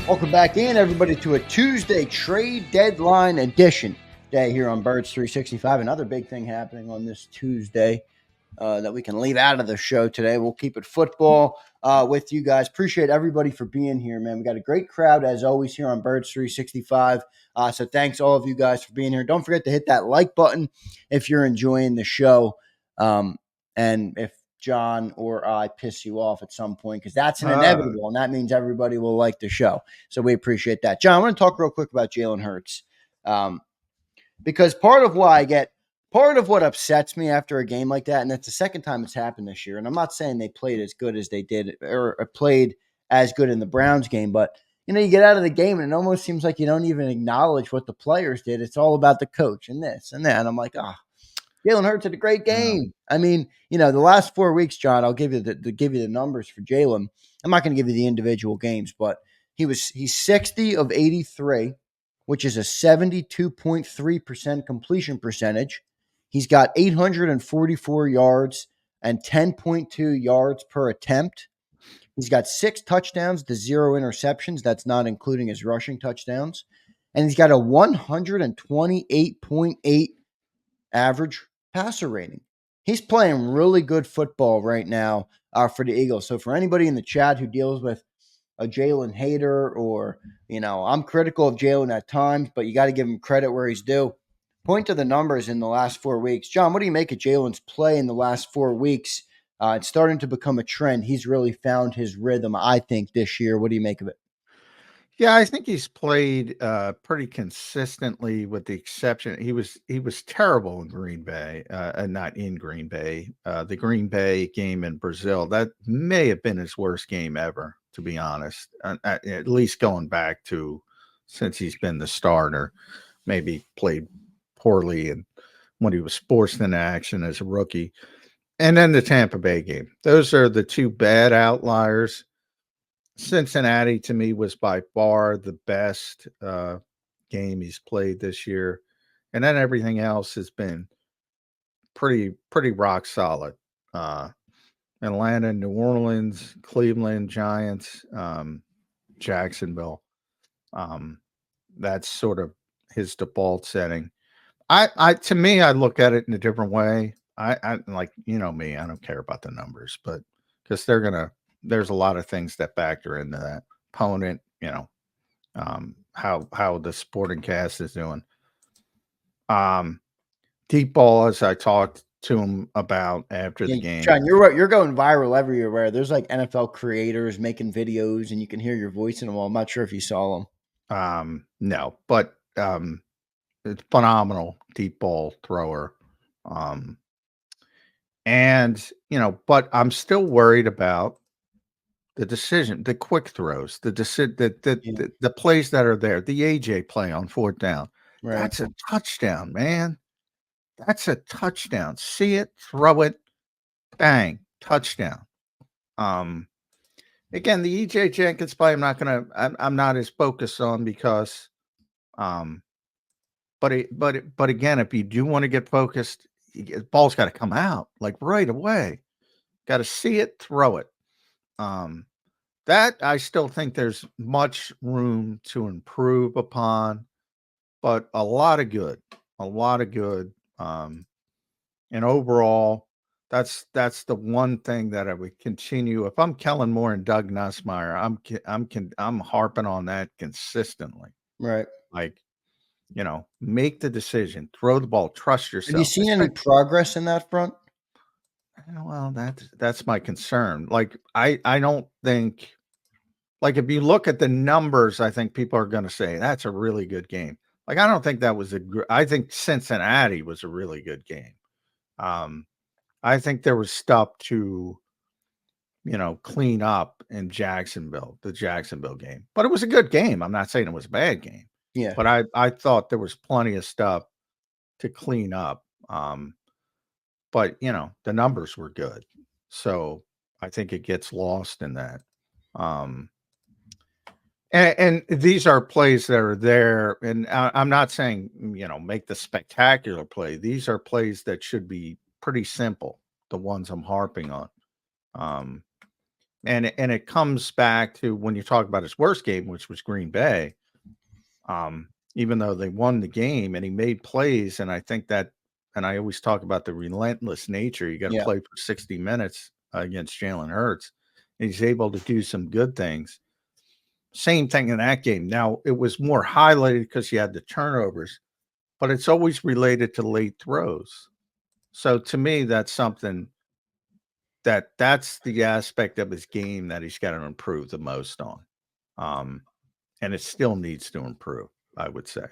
Welcome back in, everybody, to a Tuesday trade deadline edition day here on Birds 365. Another big thing happening on this Tuesday that we can leave out of the show today. We'll keep it football with you guys. Appreciate everybody for being here, man. We got a great crowd, as always, here on Birds 365. So thanks, all of you guys, for being here. Don't forget to hit that like button if you're enjoying the show. And if John or I piss you off at some point, because that's an inevitable, and that means everybody will like the show. So we appreciate that. John, I want to talk real quick about Jaylen Hurts, because part of what upsets me after a game like that, and that's the second time it's happened this year, and I'm not saying they played as good as they did or played as good in the Browns game, but you get out of the game and it almost seems like you don't even acknowledge what the players did. It's all about the coach and this and that. And I'm like, Jalen Hurts had a great game. I mean, the last 4 weeks, John, I'll give you the numbers for Jalen. I'm not going to give you the individual games, but he's 60 of 83, which is a 72.3% completion percentage. He's got 844 yards and 10.2 yards per attempt. He's got 6 touchdowns to 0 interceptions. That's not including his rushing touchdowns. And he's got a 128.8 average passer rating. He's playing really good football right now for the Eagles. So for anybody in the chat who deals with a Jalen hater, or, I'm critical of Jalen at times, but you got to give him credit where he's due. Point to the numbers in the last 4 weeks. John, what do you make of Jalen's play in the last 4 weeks? It's starting to become a trend. He's really found his rhythm, I think, this year. What do you make of it? Yeah, I think he's played pretty consistently, with the exception he was terrible in Green Bay, not in Green Bay. The Green Bay game in Brazil, that may have been his worst game ever, to be honest. At least going back to since he's been the starter. Maybe played poorly and when he was forced into action as a rookie. And then the Tampa Bay game. Those are the two bad outliers. Cincinnati, to me, was by far the best game he's played this year. And then everything else has been pretty rock solid. Atlanta, New Orleans, Cleveland, Giants, Jacksonville. That's sort of his default setting. To me, I look at it in a different way. I like, me, I don't care about the numbers, but because there's a lot of things that factor into that. Opponent, how the sporting cast is doing. Deep ball, as I talked to him about after the game. John, you're going viral everywhere. There's like NFL creators making videos, and you can hear your voice in them all. I'm not sure if you saw them. No, but it's phenomenal deep ball thrower. And but I'm still worried about the decision, the quick throws, the plays that are there, the AJ play on 4th down. Right. That's a touchdown, man. That's a touchdown. See it, throw it, bang, touchdown. Again, the EJ Jenkins play, I'm not as focused on because, but again, if you do want to get focused, the ball's got to come out like right away. Got to see it, throw it. That I still think there's much room to improve upon, but a lot of good. And overall, that's the one thing that I would continue. If I'm Kellen Moore and Doug Nussmeier, I'm harping on that consistently. Right. Like, make the decision, throw the ball, trust yourself. Have you seen any progress in that front? Well, that's my concern. Like, I don't think, like, if you look at the numbers, I think people are going to say that's a really good game. Like, I don't think that was I think Cincinnati was a really good game. I think there was stuff to, clean up in the Jacksonville game, but it was a good game. I'm not saying it was a bad game. Yeah. But I thought there was plenty of stuff to clean up. But the numbers were good. So I think it gets lost in that. And these are plays that are there. And I'm not saying, make the spectacular play. These are plays that should be pretty simple, the ones I'm harping on. And it comes back to when you talk about his worst game, which was Green Bay. Even though they won the game and he made plays, and I think that, and I always talk about the relentless nature. You got to Yeah. play for 60 minutes against Jalen Hurts, and he's able to do some good things. Same thing in that game. Now it was more highlighted because you had the turnovers, but it's always related to late throws. So to me, that's something that's the aspect of his game that he's got to improve the most on. And it still needs to improve, I would say.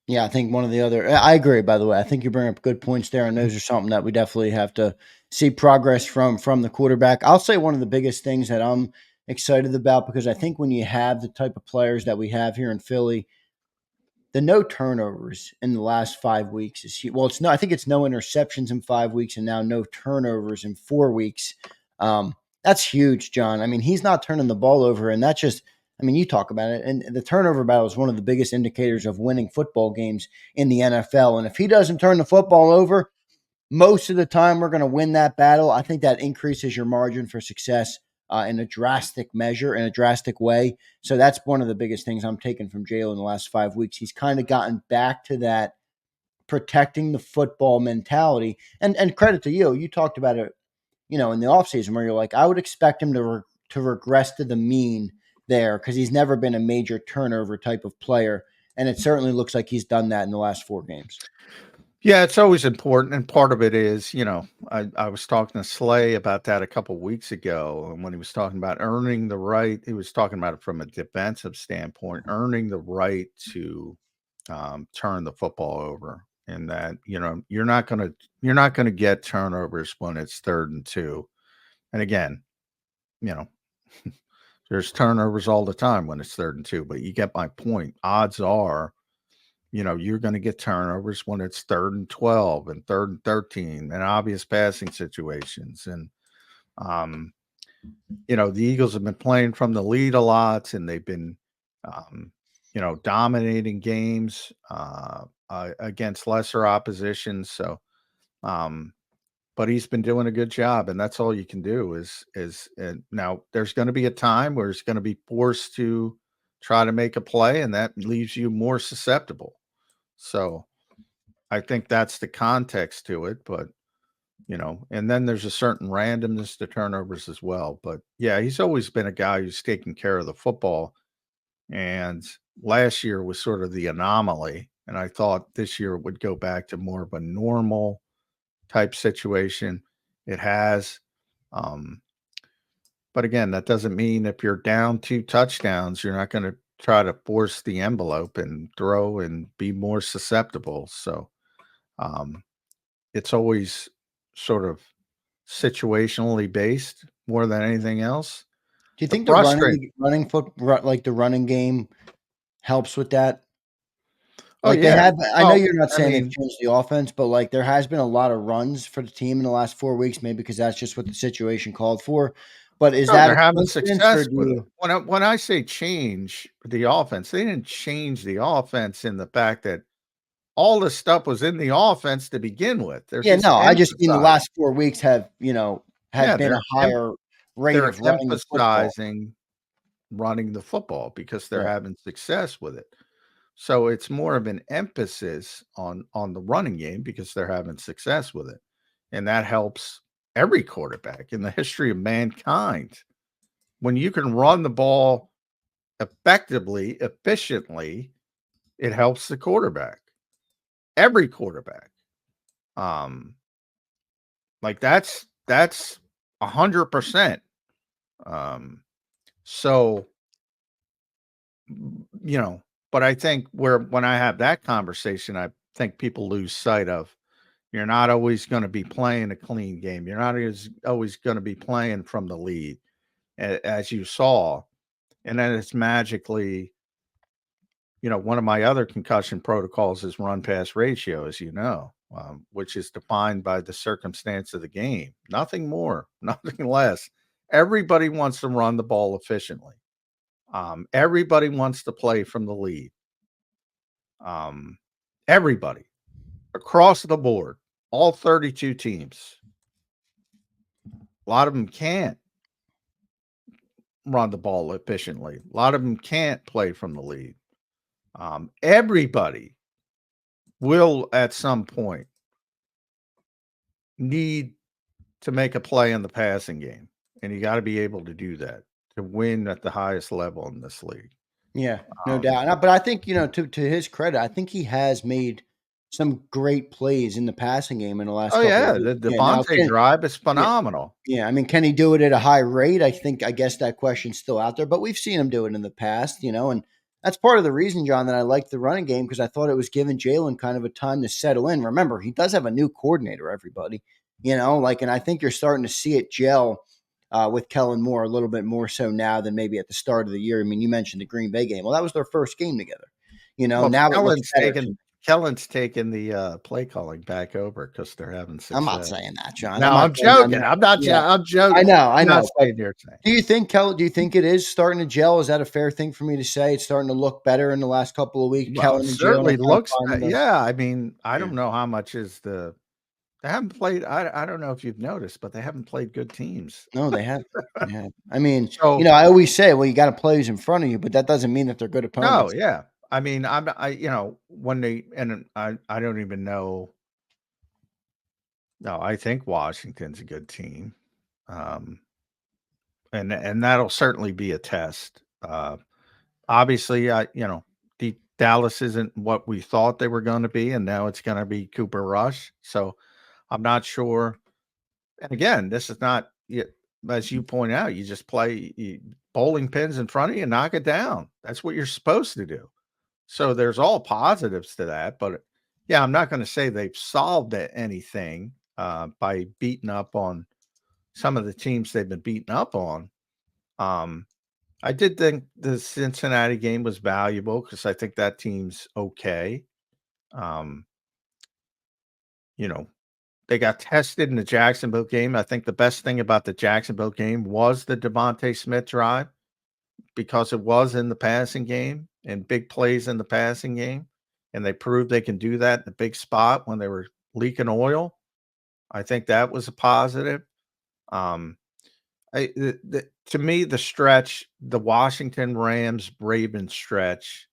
Yeah, I think one of the other. I agree. By the way, I think you bring up good points there, and those are something that we definitely have to see progress from the quarterback. I'll say one of the biggest things that I'm excited about, because I think when you have the type of players that we have here in Philly, the no turnovers in the last 5 weeks is huge. Well, it's no. I think it's no interceptions in 5 weeks, and now no turnovers in 4 weeks. That's huge, John. I mean, he's not turning the ball over, and that just. I mean, you talk about it, and the turnover battle is one of the biggest indicators of winning football games in the NFL. And if he doesn't turn the football over, most of the time we're going to win that battle. I think that increases your margin for success in a drastic measure, in a drastic way. So that's one of the biggest things I'm taking from Jalen in the last 5 weeks. He's kind of gotten back to that protecting the football mentality. And credit to you. You talked about it, in the offseason, where you're like, I would expect him to regress to the mean there, because he's never been a major turnover type of player. And it certainly looks like he's done that in the last 4 games. Yeah, it's always important. And part of it is, I was talking to Slay about that a couple weeks ago. And when he was talking about earning the right, he was talking about it from a defensive standpoint, earning the right to turn the football over. And that, you're not gonna get turnovers when it's 3rd and 2. And again, you know, there's turnovers all the time when it's 3rd and 2, but you get my point. Odds are, you're going to get turnovers when it's 3rd and 12 and 3rd and 13 and obvious passing situations. And, the Eagles have been playing from the lead a lot, and they've been, dominating games against lesser opposition. So, but he's been doing a good job, and that's all you can do is and now there's going to be a time where he's going to be forced to try to make a play, and that leaves you more susceptible. So I think that's the context to it, but and then there's a certain randomness to turnovers as well. But yeah, he's always been a guy who's taken care of the football, and last year was sort of the anomaly, and I thought this year would go back to more of a normal type situation. It has. Um, but again, that doesn't mean if you're down 2 touchdowns, you're not going to try to force the envelope and throw and be more susceptible. So um, it's always sort of situationally based more than anything else. Do you The think the frustrate. like the running game helps with that? Oh Like they yeah. have, I know Well, you're not I saying they've mean, changed the offense, but like there has been a lot of runs for the team in the last 4 weeks, maybe because that's just what the situation called for. But is no, that they're a having coincidence, or success do with it. you? When I say change the offense, they didn't change the offense in the fact that all this stuff was in the offense to begin with. They're Yeah, just no, I just mean the emphasizing. last 4 weeks have Yeah, been a higher rate they're of running the football. emphasizing running the football because they're Right. having success with it. So it's more of an emphasis on the running game because they're having success with it. And that helps every quarterback in the history of mankind. When you can run the ball effectively, efficiently, it helps the quarterback. Every quarterback. Um, like that's 100%. Um, so but I think when I have that conversation, I think people lose sight of you're not always going to be playing a clean game. You're not always going to be playing from the lead, as you saw. And then it's magically, one of my other concussion protocols is run pass ratio, as you know, which is defined by the circumstance of the game. Nothing more, nothing less. Everybody wants to run the ball efficiently. Everybody wants to play from the lead. Um, everybody across the board, all 32 teams. A lot of them can't. run the ball efficiently. A lot of them can't play from the lead. Everybody will at some point need to make a play in the passing game, and you got to be able to do that to win at the highest level in this league. Yeah, no doubt. But I think, to his credit, I think he has made some great plays in the passing game in the last Oh couple of yeah, weeks. the Yeah, now Devontae drive is yeah, phenomenal. yeah. I mean, can he do it at a high rate? I guess that question's still out there, but we've seen him do it in the past, and that's part of the reason, John, that I like the running game, because I thought it was giving Jalen kind of a time to settle in. Remember, he does have a new coordinator, everybody, and I think you're starting to see it gel with Kellen Moore a little bit more so now than maybe at the start of the year. I mean, you mentioned the Green Bay game. Well, that was their first game together. Well, Now it looks better. Kellen's taking the play calling back over because they're having success. I'm not saying that, John. No, I'm not I'm joking. that. I'm not. Yeah. I'm joking. I know. I'm not But saying you're saying. do you think it is starting to gel? Is that a fair thing for me to say? It's starting to look better in the last couple of weeks. Well, Kellen and Jalen certainly looks. finding Yeah, I mean, I Yeah. don't know how much is the. They haven't played. I don't know if you've noticed, but they haven't played good teams. No, they have. Yeah. I mean, So I always say, well, you got to play who's in front of you, but that doesn't mean that they're good no, opponents. yeah. I mean, when they and I don't even know. No, I think Washington's a good team, and that'll certainly be a test. Obviously, the Dallas isn't what we thought they were going to be, and now it's going to be Cooper Rush. So I'm not sure. And again, this is not, as you point out, you just play bowling pins in front of you and knock it down. That's what you're supposed to do. So there's all positives to that. But yeah, I'm not going to say they've solved anything by beating up on some of the teams they've been beaten up on. I did think the Cincinnati game was valuable because I think that team's okay. They got tested in the Jacksonville game. I think the best thing about the Jacksonville game was the Devontae Smith drive because it was in the passing game and big plays in the passing game. And they proved they can do that in a big spot when they were leaking oil. I think that was a positive. To me, the stretch, the Washington Rams Ravens stretch,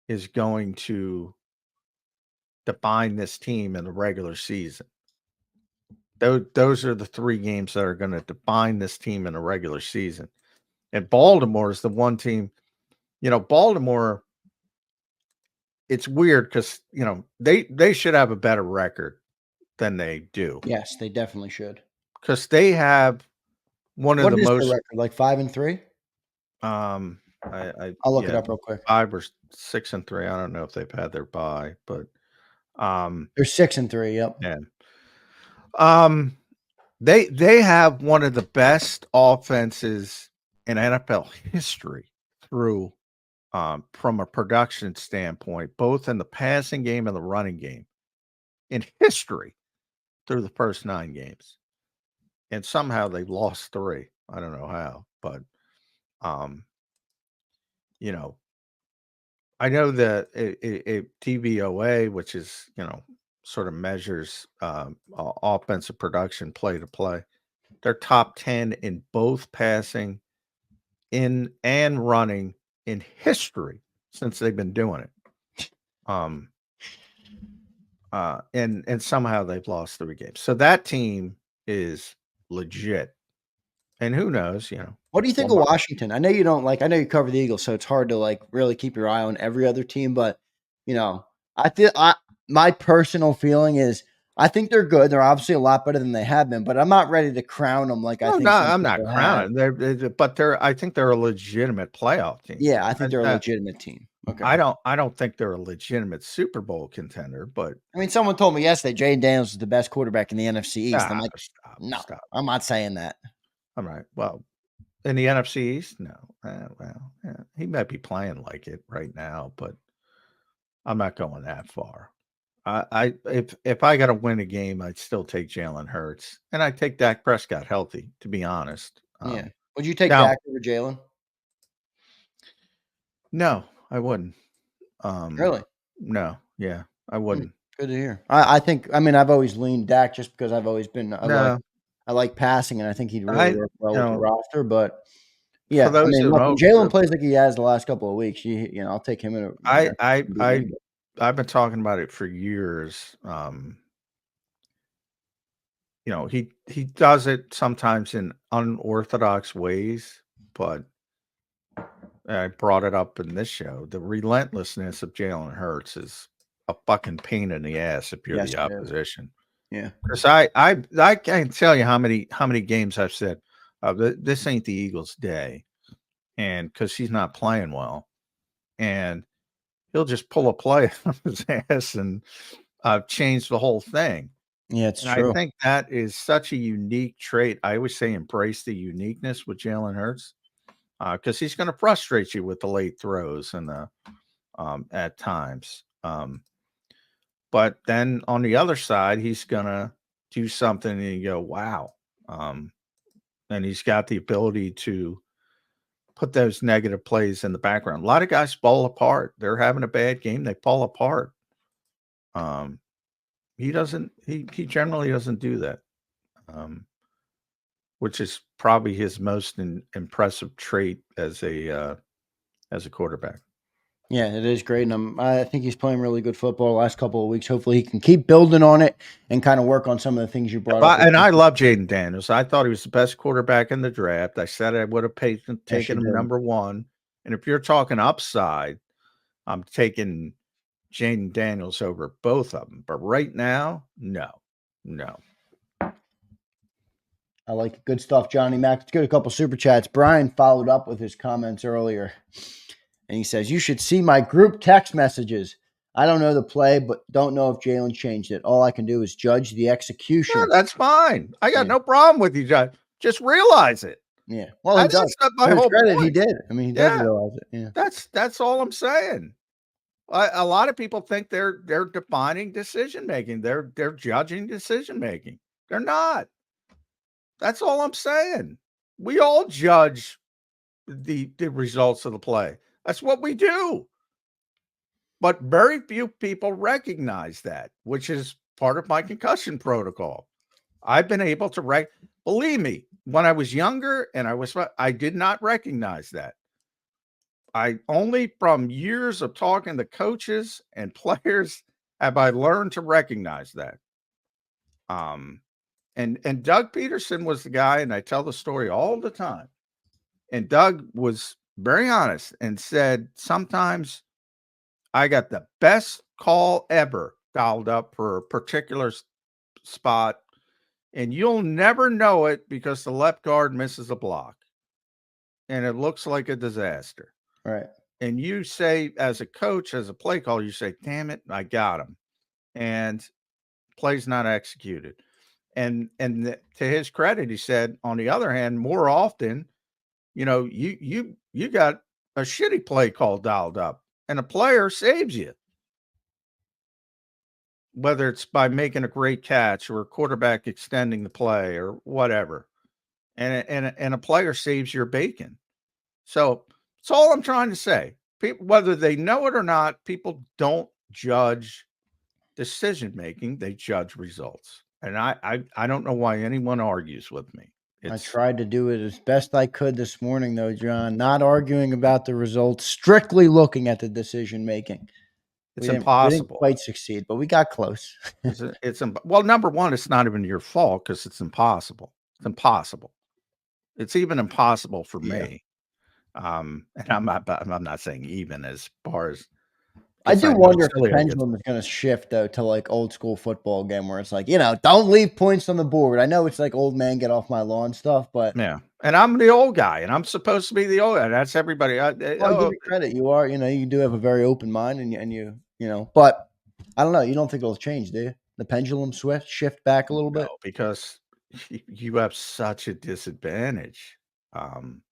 is going to define this team in the regular season. Those are the 3 games that are going to define this team in a regular season. And Baltimore is the one team, Baltimore, it's weird because, they should have a better record than they do. Yes, they definitely should. Because they have one of the most. What is the record? Like 5-3? I'll look it up real quick. 5 or 6-3. I don't know if they've had their bye, but they're 6-3. Yep. Yeah. They have one of the best offenses in NFL history through from a production standpoint, both in the passing game and the running game in history through the first 9 games. And somehow they lost 3. I don't know how, but I know that a TVOA, which is, sort of measures offensive production play to play, they're top 10 in both passing and running in history since they've been doing it. And somehow they've lost 3 games. So that team is legit. And who knows, What do you think of Washington? I know you don't I know you cover the Eagles, so it's hard to really keep your eye on every other team, but my personal feeling is I think they're good. They're obviously a lot better than they have been, but I'm not ready to crown them I'm not crowning. I think they're a legitimate playoff team. Yeah, I think they're a legitimate team. Okay. I don't think they're a legitimate Super Bowl contender, but I mean, someone told me yesterday Jayden Daniels is the best quarterback in the NFC East. I'm like, stop. I'm not saying that. All right. Well, in the NFC East, no. He might be playing like it right now, but I'm not going that far. If I got to win a game, I'd still take Jaylen Hurts, and I'd take Dak Prescott healthy. To be honest, yeah. Would you take Dak over Jalen? No, I wouldn't. Really? No. Yeah, I wouldn't. Good to hear. I think. I mean, I've always leaned Dak just because I've always been. I like passing, and I think he'd really work well with the roster. But Yeah, For I those mean, who look, when know, Jalen plays like he has the last couple of weeks, I'll take him in a I I beat I anybody. I've been talking about it for years. He does it sometimes in unorthodox ways, but I brought it up in this show. The relentlessness of Jalen Hurts is a fucking pain in the ass if you're Yes, the it is. opposition. Yeah. Because I can't tell you how many games I've said, this ain't the Eagles' day, and because he's not playing well, and he'll just pull a play on his ass and change the whole thing. Yeah, it's And I true. think that is such a unique trait. I always say embrace the uniqueness with Jalen Hurts, because he's going to frustrate you with the late throws and the at times. But then on the other side, he's going to do something and you go, wow. Um, and he's got the ability to put those negative plays in the background. A lot of guys fall apart. They're having a bad game, they fall apart. Um, he doesn't. He generally doesn't do that, which is probably his most impressive trait as a quarterback. Yeah, it is great, and I think he's playing really good football the last couple of weeks. Hopefully, he can keep building on it and kind of work on some of the things you brought up. And I love Jaden Daniels. I thought he was the best quarterback in the draft. I said I would have Yes, you taken him did. number one. And if you're talking upside, I'm taking Jaden Daniels over both of them. But right now, no, no. I like it. Good stuff, Johnny Mac. Let's get a couple super chats. Brian followed up with his comments earlier, and he says, "You should see my group text messages. I don't know the play, but don't know if Jalen changed it. All I can do is judge the Yeah, execution." that's fine. I got Yeah, no problem with you, John. Just realize it. yeah. Well, he does. That's my To his whole credit, he point. did. I mean, he does Yeah, realize it. Yeah. that's all I'm saying. A lot of people think they're defining decision making. They're judging decision making. They're not. That's all I'm saying. We all judge the results of the play. That's what we do. But very few people recognize that, which is part of my concussion protocol. I've been able to believe me, when I was younger and I did not recognize that. I only from years of talking to coaches and players have I learned to recognize that. Um, and Doug Peterson was the guy, and I tell the story all the time. And Doug was very honest and said, sometimes I got the best call ever dialed up for a particular spot, and you'll never know it because the left guard misses a block and it looks like a disaster. Right. And you say, as a coach, as a play caller, you say, damn it, I got him. And play's not executed. To his credit, he said, on the other hand, more often, you got a shitty play call dialed up and a player saves you, whether it's by making a great catch or a quarterback extending the play or whatever. And a player saves your bacon. So that's all I'm trying to say. People, whether they know it or not, people don't judge decision making; they judge results. And I don't know why anyone argues with me. I It's tried to do it as best I could this morning, though, John. Not arguing about the results, strictly looking at the decision making. it's We didn't impossible. quite succeed, but we got close. Well, number one, it's not even your fault because it's impossible. It's impossible. It's even impossible for Yeah. me. And I'm not saying even as far as I because do I know wonder if the silly I get. pendulum is going to shift though to like old school football again, where it's like, don't leave points on the board. I know it's like old man get off my lawn stuff, but Yeah, and I'm the old guy, and I'm supposed to be the old guy. That's everybody. well, I give you credit. You are, you do have a very open mind, but I don't know. You don't think it'll change, do you? The pendulum shift back a little no, bit. because you have such a disadvantage. Um,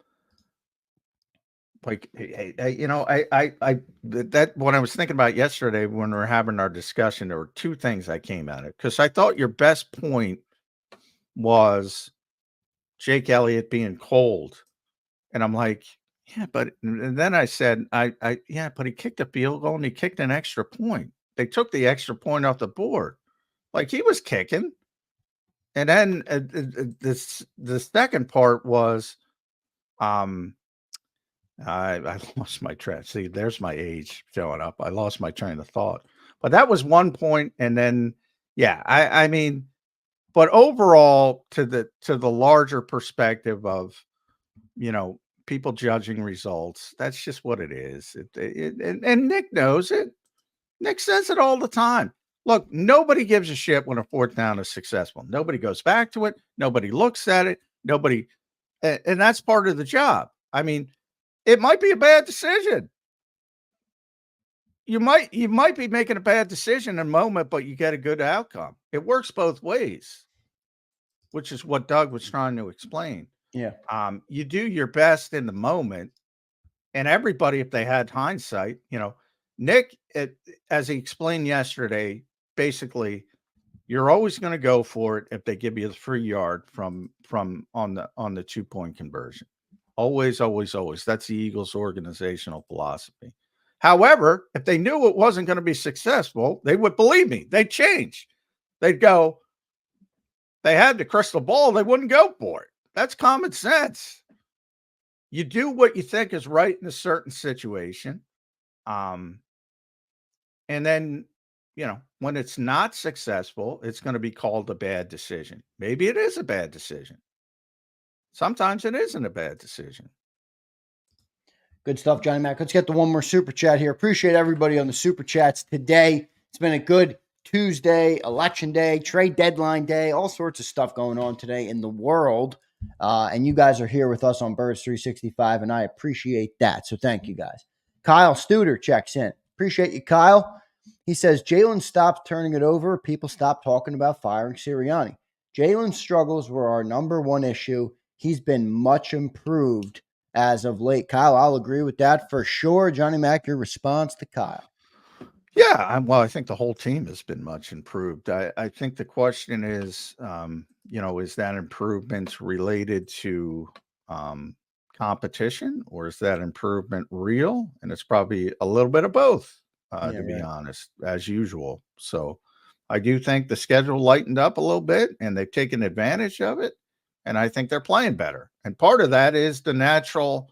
like, that when I was thinking about yesterday when we were having our discussion, there were two things I came at it because I thought your best point was Jake Elliott being cold, and I'm like, yeah, but and then I said, yeah, but he kicked a field goal and he kicked an extra point. They took the extra point off the board. Like he was kicking. And then the second part was I lost my train. See, there's my age showing up. I lost my train of thought. But that was one point, and then yeah, I mean, but overall, to the larger perspective of people judging results, that's just what it is. And Nick knows it. Nick says it all the time. Look, nobody gives a shit when a fourth down is successful. Nobody goes back to it. Nobody looks at it. Nobody, and that's part of the job. I mean, it might be a bad decision. You might be making a bad decision in a moment, but you get a good outcome. It works both ways, which is what Doug was trying to explain. Yeah. You do your best in the moment, and everybody, if they had hindsight, Nick, as he explained yesterday, basically, you're always going to go for it if they give you the free yard from on the 2-point conversion. Always, always, always. That's the Eagles' organizational philosophy. However, if they knew it wasn't going to be successful, they would, believe me, they'd change. They'd go, they had the crystal ball, they wouldn't go for it. That's common sense. You do what you think is right in a certain situation. And then, when it's not successful, it's going to be called a bad decision. Maybe it is a bad decision. Sometimes it isn't a bad decision. Good stuff, Johnny Mac. Let's get to one more super chat here. Appreciate everybody on the super chats today. It's been a good Tuesday, election day, trade deadline day, all sorts of stuff going on today in the world. And you guys are here with us on Birds 365, and I appreciate that. So thank you guys. Kyle Studer checks in. Appreciate you, Kyle. He says, Jalen stopped turning it over. People stopped talking about firing Sirianni. Jalen's struggles were our number one issue. He's been much improved as of late. Kyle, I'll agree with that for sure. Johnny Mac, your response to Kyle. Yeah, well, I think the whole team has been much improved. I think the question is, is that improvement related to competition, or is that improvement real? And it's probably a little bit of both, to be honest, as usual. So I do think the schedule lightened up a little bit, and they've taken advantage of it. And I think they're playing better. And part of that is the natural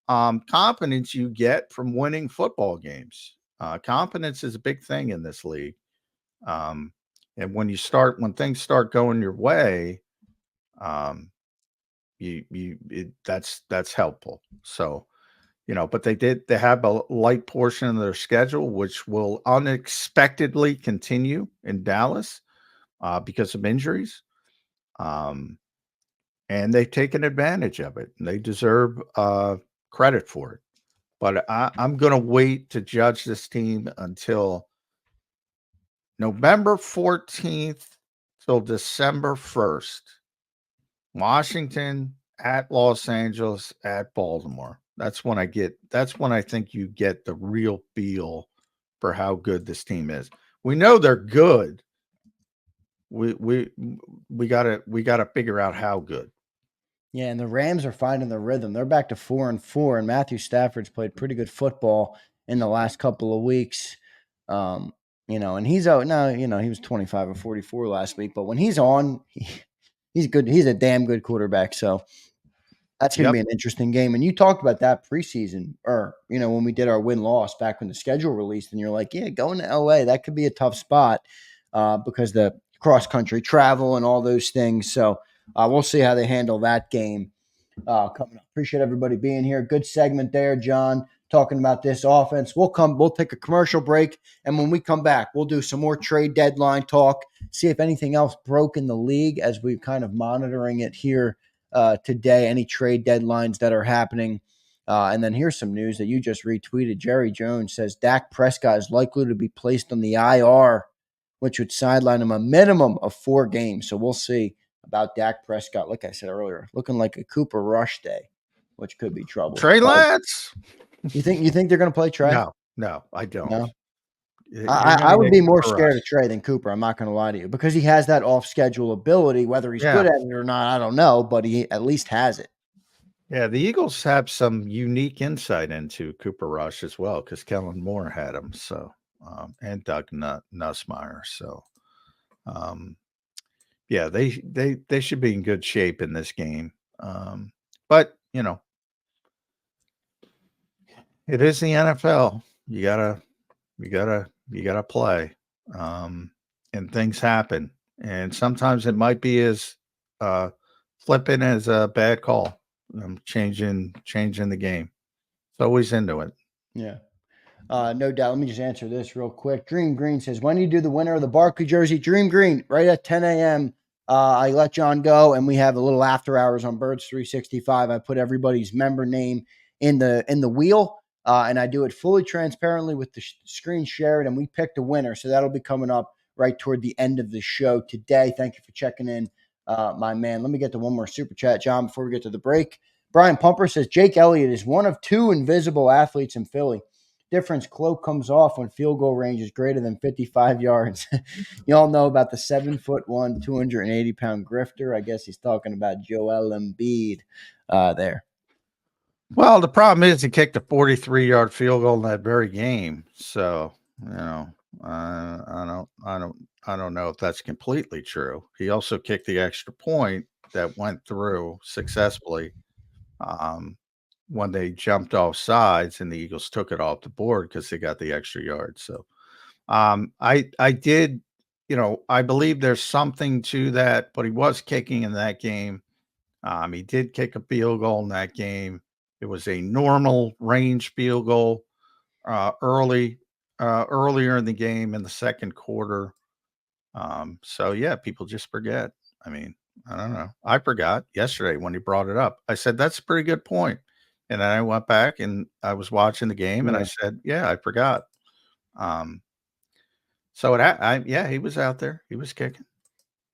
confidence you get from winning football games. Confidence is a big thing in this league. And when things start going your way, that's helpful. So, but they have a light portion of their schedule, which will unexpectedly continue in Dallas because of injuries. And they've taken advantage of it, and they deserve credit for it. But I'm going to wait to judge this team until November 14th till December 1st. Washington, at Los Angeles, at Baltimore. That's when I think you get the real feel for how good this team is. We know they're good. We gotta figure out how good. Yeah, and the Rams are finding their rhythm. They're back to 4-4, and Matthew Stafford's played pretty good football in the last couple of weeks. And he's out now. He was 25 or 44 last week, but when he's on, he's good. He's a damn good quarterback. So that's going to be an interesting game. And you talked about that preseason, or when we did our win-loss back when the schedule released, and you're like, yeah, going to LA, that could be a tough spot because the cross-country travel and all those things. So we'll see how they handle that game coming up. Appreciate everybody being here. Good segment there, John, talking about this offense. We'll take a commercial break, and when we come back, we'll do some more trade deadline talk, see if anything else broke in the league as we're kind of monitoring it here today, any trade deadlines that are happening. And then here's some news that you just retweeted. Jerry Jones says Dak Prescott is likely to be placed on the IR, which would sideline him a minimum of 4 games. So we'll see about Dak Prescott. Like I said earlier, looking like a Cooper Rush day, which could be trouble. Trey Lance. You think they're going to play Trey? No, I don't. No? I would be more scared of Trey than Cooper. I'm not going to lie to you, because he has that off-schedule ability. Whether he's good at it or not, I don't know, but he at least has it. Yeah, the Eagles have some unique insight into Cooper Rush as well, because Kellen Moore had him. So, and Doug Nussmeier. So, yeah, they should be in good shape in this game. But It is the NFL. You gotta play. And things happen. And sometimes it might be as flippant as a bad call. Changing the game. It's always into it. Yeah. No doubt. Let me just answer this real quick. Dream Green says, when do you do the winner of the Barkley jersey? Dream Green, right at 10 a.m. I let John go, and we have a little after hours on Birds 365. I put everybody's member name in the wheel, and I do it fully transparently with the screen shared, and we picked a winner. So that'll be coming up right toward the end of the show today. Thank you for checking in, my man. Let me get to one more super chat, John, before we get to the break. Brian Pumper says, Jake Elliott is one of two invisible athletes in Philly. Difference, cloak comes off when field goal range is greater than 55 yards. You all know about the 7'1", 280-pound grifter. I guess he's talking about Joel Embiid there. Well, the problem is he kicked a 43-yard field goal in that very game. So, I don't know if that's completely true. He also kicked the extra point that went through successfully. When they jumped off sides and the Eagles took it off the board because they got the extra yard. So I did, I believe there's something to that, but he was kicking in that game. He did kick a field goal in that game. It was a normal range field goal earlier in the game in the second quarter. So yeah, people just forget. I mean, I don't know. I forgot yesterday when he brought it up. I said, that's a pretty good point. And then I went back and I was watching the game and I said, yeah, I forgot. So yeah, he was out there. He was kicking.